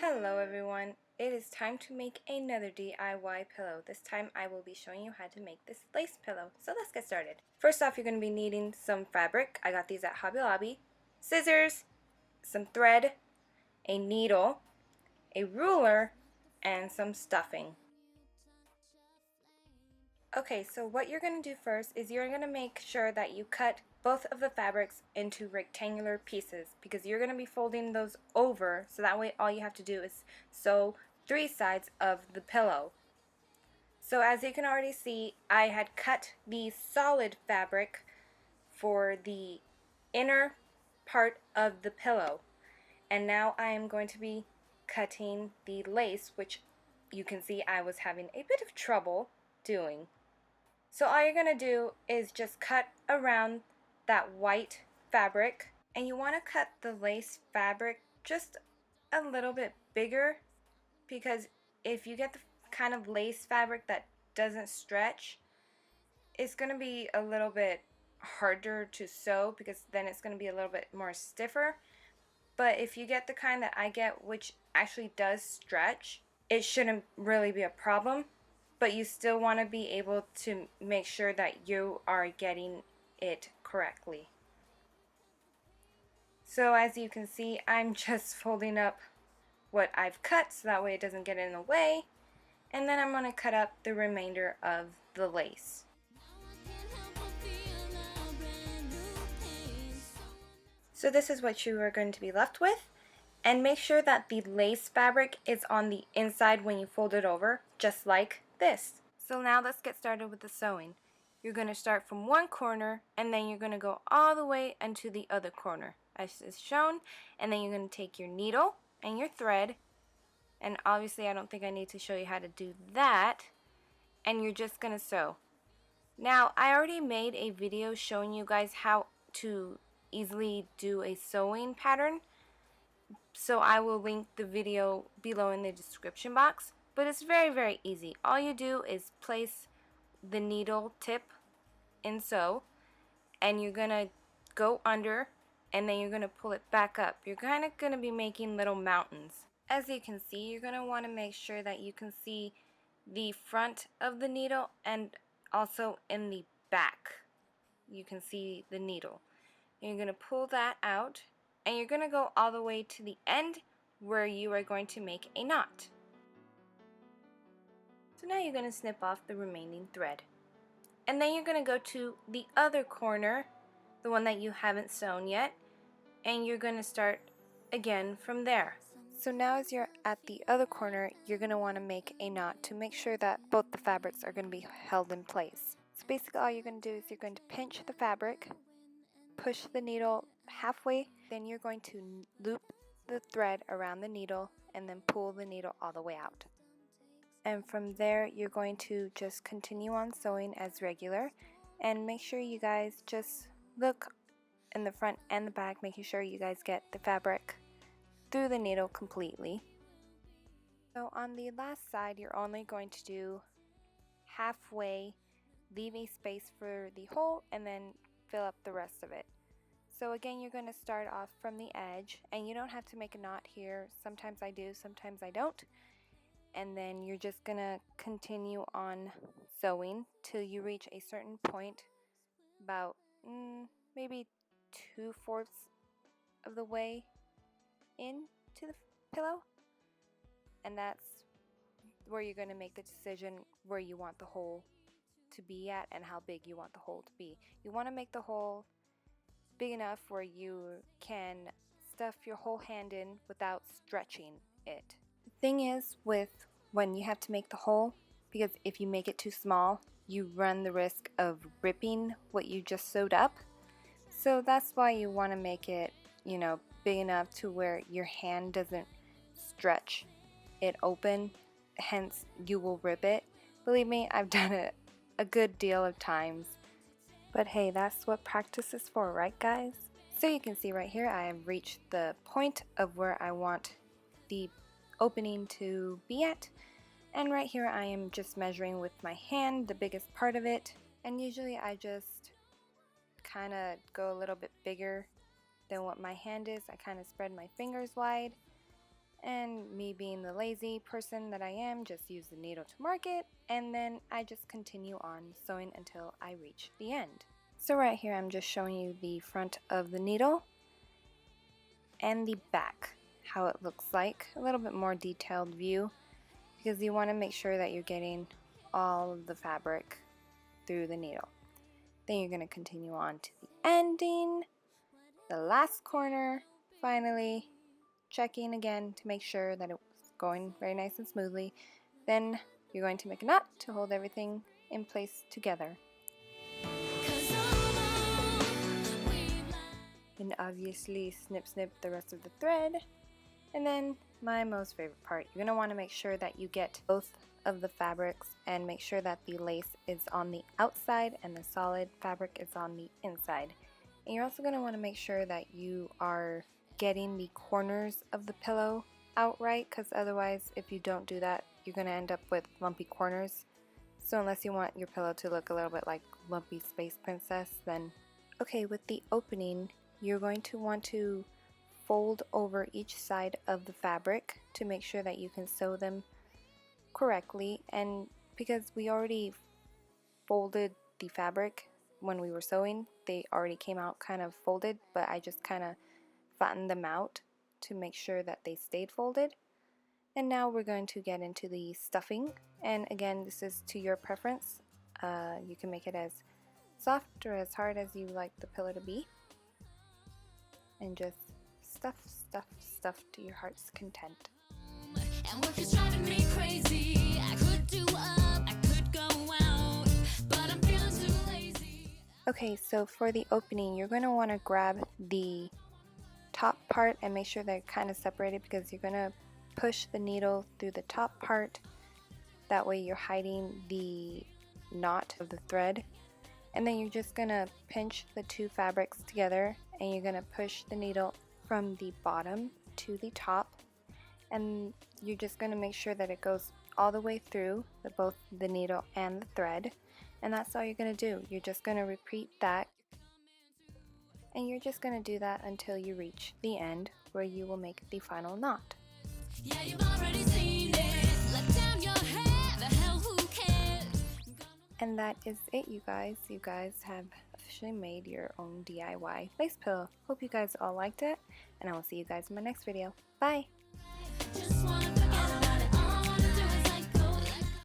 Hello everyone, it is time to make another DIY pillow. This time I will be showing you how to make this lace pillow. So let's get started. First off, you're going to be needing some fabric. I got these at Hobby Lobby. Scissors, some thread, a needle, a ruler, and some stuffing. Okay, so what you're going to do first is you're going to make sure that you cut both of the fabrics into rectangular pieces because you're going to be folding those over, so that way all you have to do is sew 3 sides of the pillow. So as you can already see, I had cut the solid fabric for the inner part of the pillow, and now I am going to be cutting the lace, which you can see I was having a bit of trouble doing. So all you're going to do is just cut around that white fabric, and you want to cut the lace fabric just a little bit bigger, because if you get the kind of lace fabric that doesn't stretch, it's going to be a little bit harder to sew because then it's going to be a little bit more stiffer. But if you get the kind that I get, which actually does stretch, it shouldn't really be a problem. But you still want to be able to make sure that you are getting it correctly. So as you can see, I'm just folding up what I've cut so that way it doesn't get in the way, and then I'm going to cut up the remainder of the lace. So this is what you are going to be left with, and make sure that the lace fabric is on the inside when you fold it over, just like this. So now let's get started with the sewing. You're going to start from one corner, and then you're going to go all the way into the other corner as is shown, and then you're going to take your needle and your thread, and obviously I don't think I need to show you how to do that, and you're just going to sew. Now I already made a video showing you guys how to easily do a sewing pattern, so I will link the video below in the description box. But it's very easy. All you do is place the needle tip in sew, and you're gonna go under, and then you're gonna pull it back up. You're kind of gonna be making little mountains. As you can see, you're gonna want to make sure that you can see the front of the needle, and also in the back you can see the needle. And you're gonna pull that out, and you're gonna go all the way to the end where you are going to make a knot. So now you're going to snip off the remaining thread. And then you're going to go to the other corner, the one that you haven't sewn yet, and you're going to start again from there. So now as you're at the other corner, you're going to want to make a knot to make sure that both the fabrics are going to be held in place. So basically all you're going to do is you're going to pinch the fabric, push the needle halfway, then you're going to loop the thread around the needle and then pull the needle all the way out. And from there you're going to just continue on sewing as regular, and make sure you guys just look in the front and the back, making sure you guys get the fabric through the needle completely. So on the last side you're only going to do halfway, leave a space for the hole, and then fill up the rest of it. So again, you're going to start off from the edge, and you don't have to make a knot here. Sometimes I do, sometimes I don't. And then you're just gonna continue on sewing till you reach a certain point, about maybe 2/4 of the way into the pillow, and that's where you're gonna make the decision where you want the hole to be at and how big you want the hole to be. You want to make the hole big enough where you can stuff your whole hand in without stretching it. The thing is with when you have to make the hole, because if you make it too small, you run the risk of ripping what you just sewed up. So that's why you want to make it, big enough to where your hand doesn't stretch it open, hence you will rip it. Believe me, I've done it a good deal of times. But hey, that's what practice is for, right guys? So you can see right here I have reached the point of where I want the opening to be at, and right here I am just measuring with my hand the biggest part of it, and usually I just kind of go a little bit bigger than what my hand is. I kind of spread my fingers wide, And me being the lazy person that I am, just use the needle to mark it, and then I just continue on sewing until I reach the end. So right here I'm just showing you the front of the needle and the back, how it looks like, a little bit more detailed view, because you want to make sure that you're getting all of the fabric through the needle. Then you're going to continue on to the ending, the last corner, finally checking again to make sure that it was going very nice and smoothly. Then you're going to make a knot to hold everything in place together. And obviously snip the rest of the thread. And then my most favorite part, you're going to want to make sure that you get both of the fabrics and make sure that the lace is on the outside and the solid fabric is on the inside. And you're also going to want to make sure that you are getting the corners of the pillow out right, because otherwise if you don't do that you're going to end up with lumpy corners. So unless you want your pillow to look a little bit like Lumpy Space Princess, then okay, with the opening you're going to want to fold over each side of the fabric to make sure that you can sew them correctly. And because we already folded the fabric when we were sewing, they already came out kind of folded, but I just kind of flattened them out to make sure that they stayed folded. And now we're going to get into the stuffing, and again this is to your preference. You can make it as soft or as hard as you like the pillow to be, and just stuff to your heart's content. And work is driving me crazy. I could do up, I could go out, but I'm feeling too lazy. Okay, so for the opening you're going to want to grab the top part and make sure they're kind of separated, because you're going to push the needle through the top part. That way you're hiding the knot of the thread. And then you're just going to pinch the two fabrics together and you're going to push the needle from the bottom to the top. And you're just going to make sure that it goes all the way through both the needle and the thread. And that's all you're going to do. You're just going to repeat that. And you're just going to do that until you reach the end, where you will make the final knot. Yeah, you've already seen it. Let down your hair, the hell who cares? And that is it, you guys. You guys have officially made your own DIY lace pillow. Hope you guys all liked it, and I will see you guys in my next video. Bye!